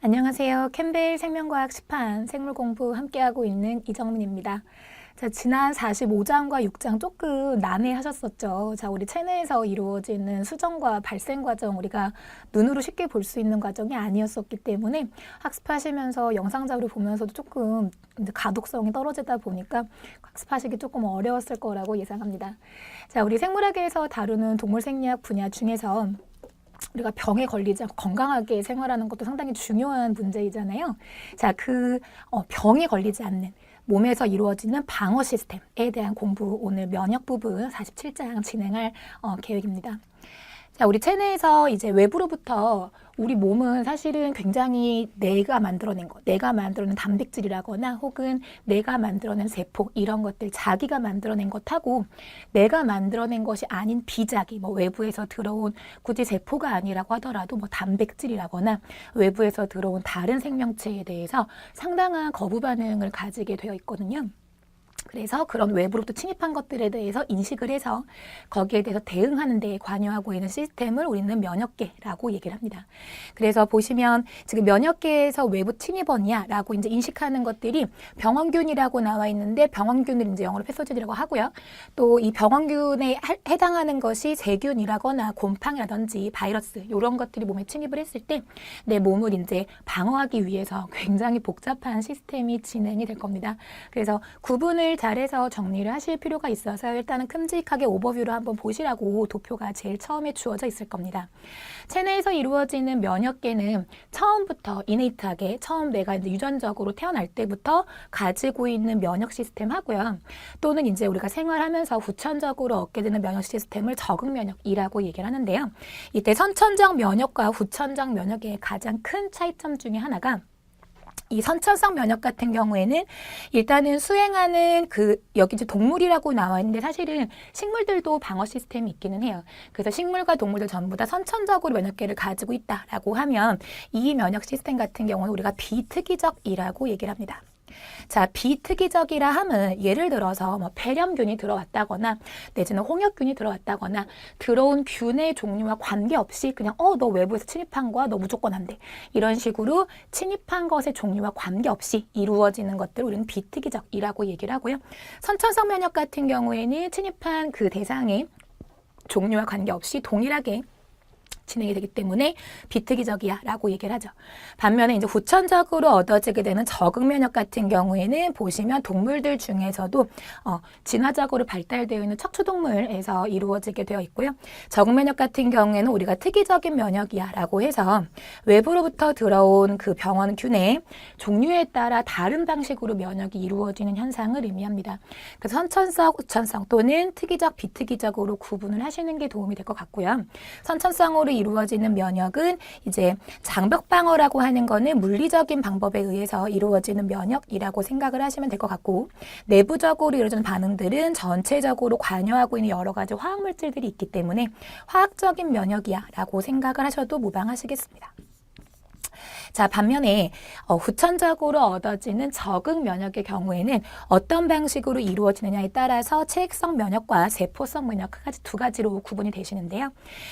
안녕하세요. 캠벨 생명과학 시판 생물 공부 함께하고 있는 이정민입니다. 자, 지난 45장과 6장 조금 난해하셨었죠. 자, 우리 체내에서 이루어지는 수정과 발생 과정 우리가 눈으로 쉽게 볼 수 있는 과정이 아니었었기 때문에 학습하시면서 영상 자료 보면서도 조금 가독성이 떨어지다 보니까 학습하시기 조금 어려웠을 거라고 예상합니다. 자, 우리 생물학에서 다루는 동물 생리학 분야 중에서 우리가 병에 걸리지 않고 건강하게 생활하는 것도 상당히 중요한 문제이잖아요. 자, 병에 걸리지 않는 몸에서 이루어지는 방어 시스템에 대한 공부 오늘 면역 부분 47장 진행할 계획입니다. 자, 우리 체내에서 이제 외부로부터 우리 몸은 사실은 굉장히 내가 만들어낸 단백질이라거나 혹은 내가 만들어낸 세포 이런 것들 자기가 만들어낸 것하고 내가 만들어낸 것이 아닌 비자기 외부에서 들어온 굳이 세포가 아니라고 하더라도 단백질이라거나 외부에서 들어온 다른 생명체에 대해서 상당한 거부 반응을 가지게 되어 있거든요. 그래서 그런 외부로부터 침입한 것들에 대해서 인식을 해서 거기에 대해서 대응하는 데 관여하고 있는 시스템을 우리는 면역계라고 얘기를 합니다. 그래서 보시면 지금 면역계에서 외부 침입원이야라고 이제 인식하는 것들이 병원균이라고 나와 있는데 병원균을 이제 영어로 패소진이라고 하고요. 또 이 병원균에 해당하는 것이 세균이라거나 곰팡이라든지 바이러스 이런 것들이 몸에 침입을 했을 때 내 몸을 이제 방어하기 위해서 굉장히 복잡한 시스템이 진행이 될 겁니다. 그래서 구분을 잘해서 정리를 하실 필요가 있어서 일단은 큼직하게 오버뷰로 한번 보시라고 도표가 제일 처음에 주어져 있을 겁니다. 체내에서 이루어지는 면역계는 처음부터 이네이트하게 내가 이제 유전적으로 태어날 때부터 가지고 있는 면역 시스템 하고요. 또는 이제 우리가 생활하면서 후천적으로 얻게 되는 면역 시스템을 적응 면역이라고 얘기를 하는데요. 이때 선천적 면역과 후천적 면역의 가장 큰 차이점 중에 하나가 이 선천성 면역 같은 경우에는 일단은 수행하는 여기 이제 동물이라고 나와 있는데 사실은 식물들도 방어 시스템이 있기는 해요. 그래서 식물과 동물들 전부 다 선천적으로 면역계를 가지고 있다라고 하면 이 면역 시스템 같은 경우는 우리가 비특이적이라고 얘기를 합니다. 자, 비특이적이라 함은 예를 들어서 폐렴균이 들어왔다거나 내지는 홍역균이 들어왔다거나 들어온 균의 종류와 관계없이 그냥 너 외부에서 침입한 거야 너 무조건 안 돼 이런 식으로 침입한 것의 종류와 관계없이 이루어지는 것들을 우리는 비특이적이라고 얘기를 하고요. 선천성 면역 같은 경우에는 침입한 그 대상의 종류와 관계없이 동일하게 진행이 되기 때문에 비특이적이야 라고 얘기를 하죠. 반면에 이제 후천적으로 얻어지게 되는 적응 면역 같은 경우에는 보시면 동물들 중에서도 진화적으로 발달되어 있는 척추동물에서 이루어지게 되어 있고요. 적응 면역 같은 경우에는 우리가 특이적인 면역이야 라고 해서 외부로부터 들어온 그 병원균의 종류에 따라 다른 방식으로 면역이 이루어지는 현상을 의미합니다. 그래서 선천성, 후천성 또는 특이적, 비특이적으로 구분을 하시는 게 도움이 될 것 같고요. 선천성으로 이루어지는 면역은 이제 장벽 방어라고 하는 거는 물리적인 방법에 의해서 이루어지는 면역이라고 생각을 하시면 될 것 같고 내부적으로 이루어지는 반응들은 전체적으로 관여하고 있는 여러 가지 화학물질들이 있기 때문에 화학적인 면역이야 라고 생각을 하셔도 무방하시겠습니다. 자, 반면에 후천적으로 얻어지는 적응 면역의 경우에는 어떤 방식으로 이루어지느냐에 따라서 체액성 면역과 세포성 면역 두 가지로 구분이 되시는데요.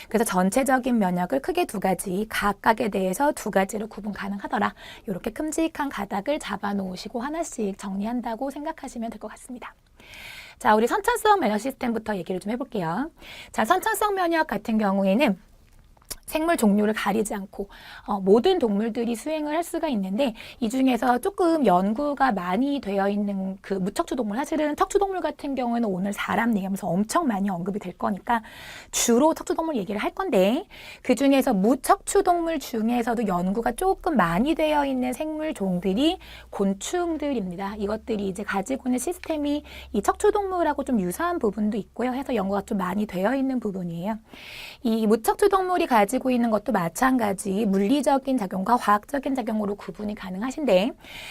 그래서 전체적인 면역을 크게 두 가지, 각각에 대해서 두 가지로 구분 가능하더라. 이렇게 큼직한 가닥을 잡아 놓으시고 하나씩 정리한다고 생각하시면 될 것 같습니다. 자, 우리 선천성 면역 시스템부터 얘기를 좀 해볼게요. 자, 선천성 면역 같은 경우에는 생물 종류를 가리지 않고 모든 동물들이 수행을 할 수가 있는데 이 중에서 조금 연구가 많이 되어 있는 그 무척추동물, 사실은 척추동물 같은 경우에는 오늘 사람 얘기하면서 엄청 많이 언급이 될 거니까 주로 척추동물 얘기를 할 건데 그 중에서 무척추동물 중에서도 연구가 조금 많이 되어 있는 생물종들이 곤충들입니다. 이것들이 이제 가지고 있는 시스템이 이 척추동물하고 좀 유사한 부분도 있고요. 해서 연구가 좀 많이 되어 있는 부분이에요. 이 무척추동물이 가지고 있는 것도 마찬가지 물리적인 작용과 화학적인 작용으로 구분이 가능하신데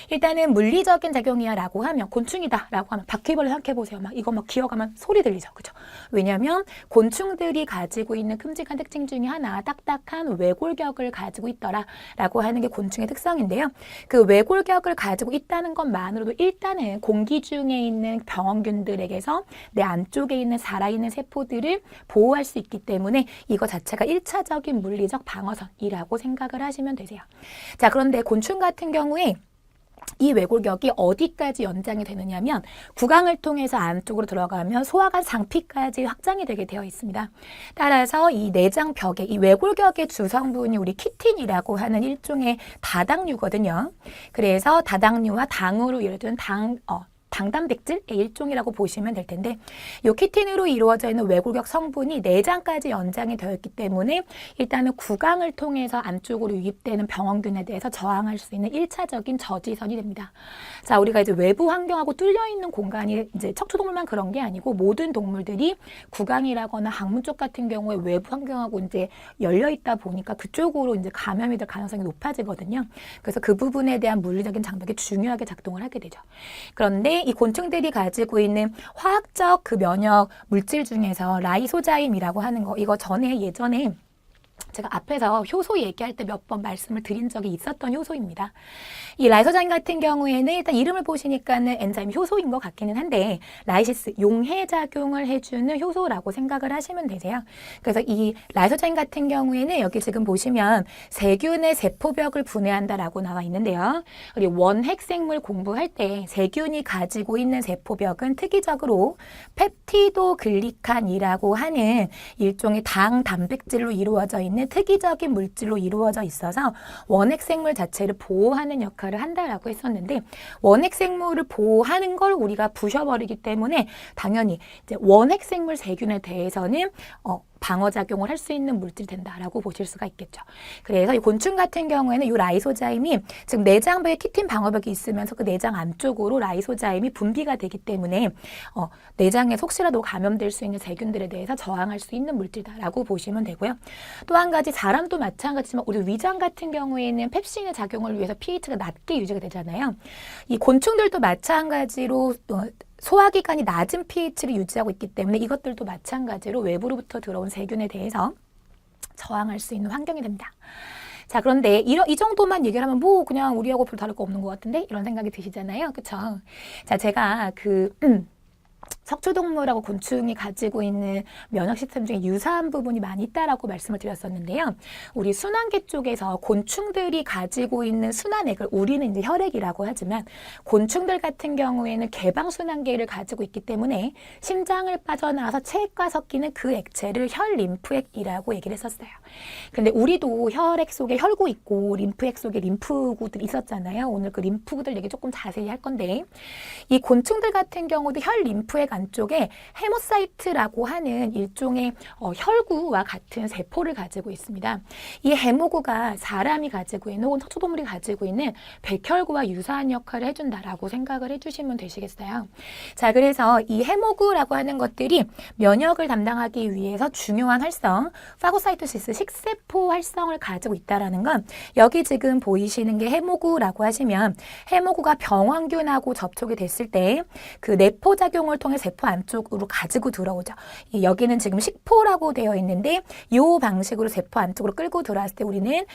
일단은 물리적인 작용이야 라고 하면 곤충이다 라고 하면 바퀴벌레 생각해보세요. 이거 기어가면 소리 들리죠. 그죠? 왜냐하면 곤충들이 가지고 있는 큼직한 특징 중에 하나 딱딱한 외골격을 가지고 있더라 라고 하는 게 곤충의 특성인데요. 그 외골격을 가지고 있다는 것만으로도 일단은 공기 중에 있는 병원균들에게서 내 안쪽에 있는 살아있는 세포들을 보호할 수 있기 때문에 이거 자체가 1차적인 있는 물리적 방어선이라고 생각을 하시면 되세요. 자, 그런데 곤충 같은 경우에 이 외골격이 어디까지 연장이 되느냐면 구강을 통해서 안쪽으로 들어가면 소화관 상피까지 확장이 되게 되어 있습니다. 따라서 이 내장벽에 이 외골격의 주성분이 우리 키틴이라고 하는 일종의 다당류거든요. 그래서 다당류와 당으로 예를 들면 당단백질의 일종이라고 보시면 될 텐데 이 키틴으로 이루어져 있는 외골격 성분이 내장까지 연장이 되어 있기 때문에 일단은 구강을 통해서 안쪽으로 유입되는 병원균에 대해서 저항할 수 있는 1차적인 저지선이 됩니다. 자, 우리가 이제 외부 환경하고 뚫려 있는 공간이 이제 척추동물만 그런 게 아니고 모든 동물들이 구강이라거나 항문 쪽 같은 경우에 외부 환경하고 이제 열려 있다 보니까 그쪽으로 이제 감염이 될 가능성이 높아지거든요. 그래서 그 부분에 대한 물리적인 장벽이 중요하게 작동을 하게 되죠. 그런데 이 곤충들이 가지고 있는 화학적 그 면역 물질 중에서 라이소자임이라고 하는 거, 이거 예전에 제가 앞에서 효소 얘기할 때 몇 번 말씀을 드린 적이 있었던 효소입니다. 이 라이소자임 같은 경우에는 일단 이름을 보시니까는 엔자임 효소인 것 같기는 한데 라이시스 용해 작용을 해주는 효소라고 생각을 하시면 되세요. 그래서 이 라이소자임 같은 경우에는 여기 지금 보시면 세균의 세포벽을 분해한다라고 나와 있는데요. 우리 원핵생물 공부할 때 세균이 가지고 있는 세포벽은 특이적으로 펩티도글리칸이라고 하는 일종의 당 단백질로 이루어져 있는 특이적인 물질로 이루어져 있어서 원핵생물 자체를 보호하는 역할을 한다라고 했었는데 원핵생물을 보호하는 걸 우리가 부셔버리기 때문에 당연히 이제 원핵생물 세균에 대해서는 방어작용을 할 수 있는 물질이 된다라고 보실 수가 있겠죠. 그래서 이 곤충 같은 경우에는 이 라이소자임이 지금 내장벽에 키틴 방어벽이 있으면서 그 내장 안쪽으로 라이소자임이 분비가 되기 때문에 내장에서 혹시라도 감염될 수 있는 세균들에 대해서 저항할 수 있는 물질이다라고 보시면 되고요. 또 한 가지 사람도 마찬가지지만 우리 위장 같은 경우에는 펩신의 작용을 위해서 pH가 낮게 유지가 되잖아요. 이 곤충들도 마찬가지로 소화기관이 낮은 pH를 유지하고 있기 때문에 이것들도 마찬가지로 외부로부터 들어온 세균에 대해서 저항할 수 있는 환경이 됩니다. 자, 그런데 이 정도만 얘기를 하면 뭐 그냥 우리하고 별 다를 거 없는 것 같은데 이런 생각이 드시잖아요. 그쵸? 자, 제가 척추동물하고 곤충이 가지고 있는 면역 시스템 중에 유사한 부분이 많이 있다라고 말씀을 드렸었는데요. 우리 순환계 쪽에서 곤충들이 가지고 있는 순환액을 우리는 이제 혈액이라고 하지만 곤충들 같은 경우에는 개방순환계를 가지고 있기 때문에 심장을 빠져나와서 체액과 섞이는 그 액체를 혈림프액이라고 얘기를 했었어요. 근데 우리도 혈액 속에 혈구 있고 림프액 속에 림프구들이 있었잖아요. 오늘 그 림프구들 얘기 조금 자세히 할 건데 이 곤충들 같은 경우도 혈림프액 안쪽에 헤모사이트라고 하는 일종의 혈구와 같은 세포를 가지고 있습니다. 이 헤모구가 사람이 가지고 있는 혹은 척추동물이 가지고 있는 백혈구와 유사한 역할을 해준다라고 생각을 해주시면 되시겠어요. 자, 그래서 이 헤모구라고 하는 것들이 면역을 담당하기 위해서 중요한 활성, 파고사이토시스, 식세포 활성을 가지고 있다라는 건 여기 지금 보이시는 게 헤모구라고 하시면 헤모구가 병원균하고 접촉이 됐을 때 그 내포작용을 통해 세포 안쪽으로 가지고 들어오죠. 여기는 지금 식포라고 되어 있는데 이 방식으로 세포 안쪽으로 끌고 들어왔을 때 우리는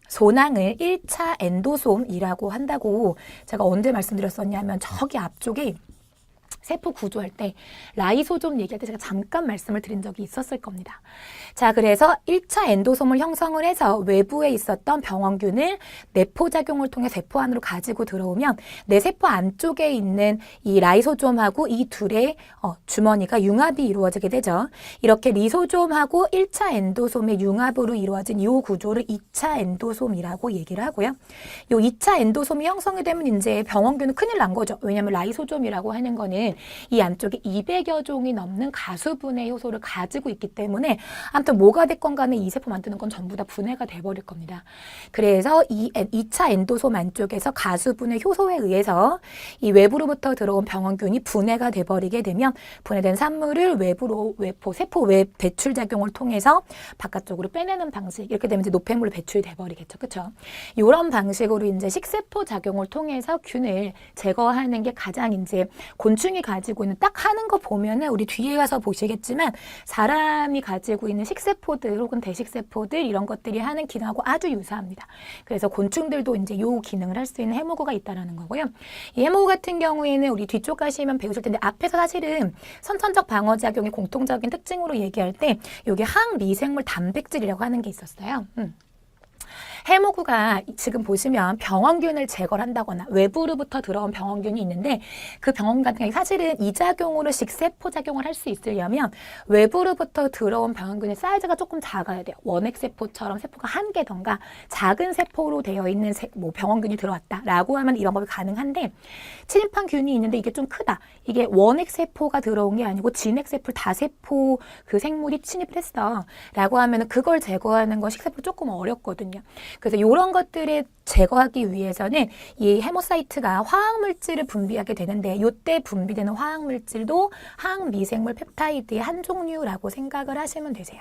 소낭을 1차 엔도솜이라고 한다고 제가 언제 말씀드렸었냐면 저기 앞쪽에 세포 구조할 때 라이소좀 얘기할 때 제가 잠깐 말씀을 드린 적이 있었을 겁니다. 자, 그래서 1차 엔도솜을 형성을 해서 외부에 있었던 병원균을 내포작용을 통해 세포 안으로 가지고 들어오면 내 세포 안쪽에 있는 이 라이소좀하고 이 둘의 주머니가 융합이 이루어지게 되죠. 이렇게 리소좀하고 1차 엔도솜의 융합으로 이루어진 이 구조를 2차 엔도솜이라고 얘기를 하고요. 이 2차 엔도솜이 형성이 되면 이제 병원균은 큰일 난 거죠. 왜냐하면 라이소좀이라고 하는 거는 이 안쪽에 200여 종이 넘는 가수분해 효소를 가지고 있기 때문에 아무튼 뭐가 됐건 간에 이 세포 만드는 건 전부 다 분해가 돼버릴 겁니다. 그래서 이 2차 엔도솜 안쪽에서 가수분해 효소에 의해서 이 외부로부터 들어온 병원균이 분해가 돼버리게 되면 분해된 산물을 외부로 세포 외 배출 작용을 통해서 바깥쪽으로 빼내는 방식, 이렇게 되면 이제 노폐물이 배출돼 버리겠죠. 그렇죠? 이런 방식으로 이제 식세포 작용을 통해서 균을 제거하는 게 가장 이제 곤충이 가지고 있는 딱 하는 거 보면은 우리 뒤에 가서 보시겠지만 사람이 가지고 있는 식세포들 혹은 대식세포들 이런 것들이 하는 기능하고 아주 유사합니다. 그래서 곤충들도 이제 요 기능을 할 수 있는 해모구가 있다라는 거고요. 이 해모구 같은 경우에는 우리 뒤쪽 가시면 배우실 텐데 앞에서 사실은 선천적 방어작용의 공통적인 특징으로 얘기할 때 이게 항미생물 단백질이라고 하는 게 있었어요. 해모구가 지금 보시면 병원균을 제거를 한다거나 외부로부터 들어온 병원균이 있는데 그 병원균 같은 경우에 사실은 이 작용으로 식세포 작용을 할 수 있으려면 외부로부터 들어온 병원균의 사이즈가 조금 작아야 돼요. 원핵세포처럼 세포가 한 개던가 작은 세포로 되어 있는 병원균이 들어왔다라고 하면 이 방법이 가능한데 침입한 균이 있는데 이게 좀 크다. 이게 원핵세포가 들어온 게 아니고 진핵세포 다세포 그 생물이 침입을 했어. 라고 하면 그걸 제거하는 건 식세포 조금 어렵거든요. 그래서 이런 것들을 제거하기 위해서는 이 헤모사이트가 화학물질을 분비하게 되는데 이때 분비되는 화학물질도 항미생물 펩타이드의 한 종류라고 생각을 하시면 되세요.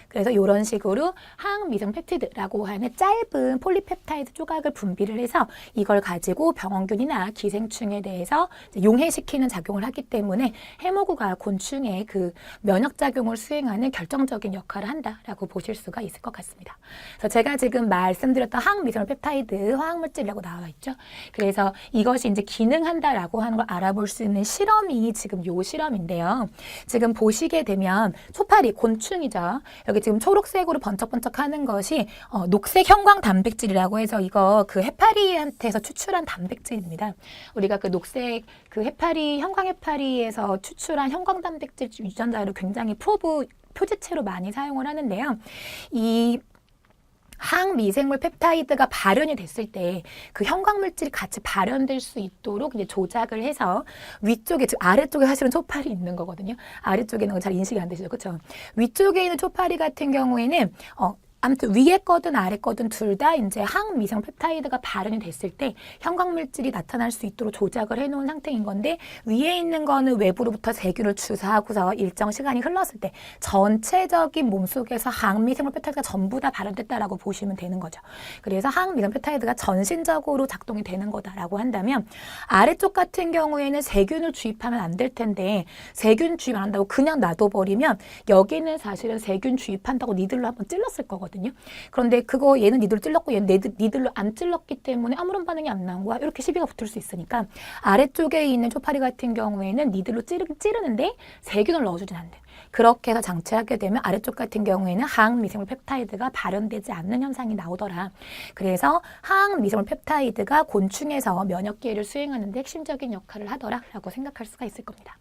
그래서 이런 식으로 항미생 펩티드라고 하는 짧은 폴리펩타이드 조각을 분비를 해서 이걸 가지고 병원균이나 기생충에 대해서 용해시키는 작용을 하기 때문에 해모구가 곤충의 그 면역작용을 수행하는 결정적인 역할을 한다라고 보실 수가 있을 것 같습니다. 그래서 제가 지금 말씀드렸던 항미생 펩타이드 화학물질이라고 나와 있죠. 그래서 이것이 이제 기능한다라고 하는 걸 알아볼 수 있는 실험이 지금 요 실험인데요. 지금 보시게 되면 초파리 곤충이죠. 여기 지금 초록색으로 번쩍번쩍하는 것이 녹색 형광 단백질이라고 해서 이거 그 해파리한테서 추출한 단백질입니다. 우리가 그 녹색 그 해파리 형광 해파리에서 추출한 형광 단백질 유전자를 굉장히 표지체로 많이 사용을 하는데요. 이 항미생물 펩타이드가 발현이 됐을 때 그 형광물질이 같이 발현될 수 있도록 이제 조작을 해서 위쪽에, 즉 아래쪽에 사실은 초파리 있는 거거든요. 아래쪽에 있는 건 잘 인식이 안 되시죠? 그렇죠? 위쪽에 있는 초파리 같은 경우에는 아무튼 위에 거든 아래 거든 둘 다 이제 항미생 펩타이드가 발현이 됐을 때 형광물질이 나타날 수 있도록 조작을 해놓은 상태인 건데 위에 있는 거는 외부로부터 세균을 주사하고서 일정 시간이 흘렀을 때 전체적인 몸속에서 항미생물 펩타이드가 전부 다 발현됐다라고 보시면 되는 거죠. 그래서 항미생 펩타이드가 전신적으로 작동이 되는 거다라고 한다면 아래쪽 같은 경우에는 세균을 주입하면 안 될 텐데 세균 주입 안 한다고 그냥 놔둬버리면 여기는 사실은 세균 주입한다고 니들로 한번 찔렀을 거거든요. 그런데 그거 얘는 니들로 찔렀고 얘는 니들로 안 찔렀기 때문에 아무런 반응이 안 나온 거야. 이렇게 시비가 붙을 수 있으니까 아래쪽에 있는 초파리 같은 경우에는 니들로 찌르는데 세균을 넣어주진 않대. 그렇게 해서 장치하게 되면 아래쪽 같은 경우에는 항미생물 펩타이드가 발현되지 않는 현상이 나오더라. 그래서 항미생물 펩타이드가 곤충에서 면역기회를 수행하는 데 핵심적인 역할을 하더라라고 생각할 수가 있을 겁니다.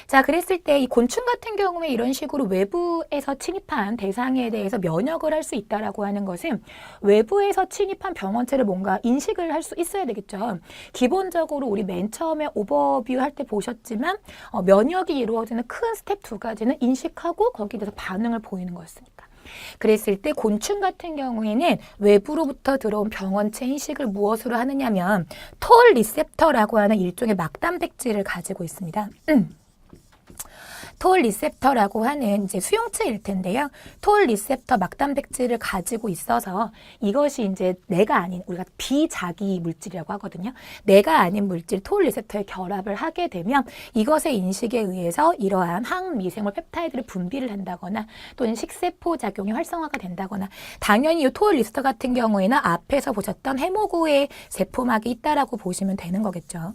자, 그랬을 때 이 곤충 같은 경우에 이런 식으로 외부에서 침입한 대상에 대해서 면역을 할 수 있다라고 하는 것은 외부에서 침입한 병원체를 뭔가 인식을 할 수 있어야 되겠죠. 기본적으로 우리 맨 처음에 오버뷰 할 때 보셨지만 면역이 이루어지는 큰 스텝 두 가지는 인식하고 거기에 대해서 반응을 보이는 거였으니까. 그랬을 때 곤충 같은 경우에는 외부로부터 들어온 병원체 인식을 무엇으로 하느냐면 톨 리셉터라고 하는 일종의 막단백질을 가지고 있습니다. 톨 리셉터라고 하는 이제 수용체일 텐데요. 톨 리셉터 막단백질을 가지고 있어서 이것이 이제 내가 아닌 우리가 비자기 물질이라고 하거든요. 내가 아닌 물질 톨 리셉터에 결합을 하게 되면 이것의 인식에 의해서 이러한 항미생물 펩타이드를 분비를 한다거나 또는 식세포 작용이 활성화가 된다거나 당연히 이 톨 리셉터 같은 경우에는 앞에서 보셨던 해모구의 세포막이 있다라고 보시면 되는 거겠죠.